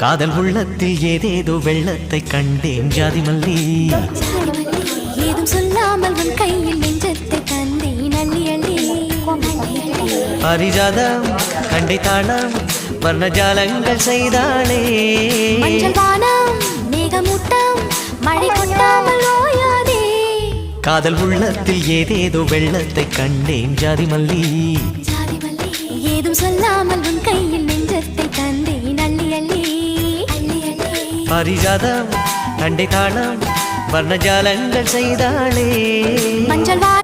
காதல் உள்ளத்தில் ஏதேதோ வெள்ளத்தை கண்டேன் ஜாதி மல்லி ஏதும் சொல்லாமல் உன் கையில் நெஞ்சத்தை தந்தேன் அள்ளி அள்ளி பாரிஜாதம் கண்டை தாளம் வர்ணஜாலங்கள் செய்தாளே மஞ்சள் வானம் மேகமூட்டம் மழை கொட்டாமல் ஓயாதே காதல் உள்ளத்தில் ஏதேதோ வெள்ளத்தை கண்டேன் ஜாதி மல்லி ஏதும் சொல்லாமல் உன் கையில் நெஞ்சத்தை தந்தேன் அள்ளி அள்ளி பாரிஜாதம் கண்டை தாளம் வர்ணஜாலங்கள் செய்தாளே மஞ்சள் வானம்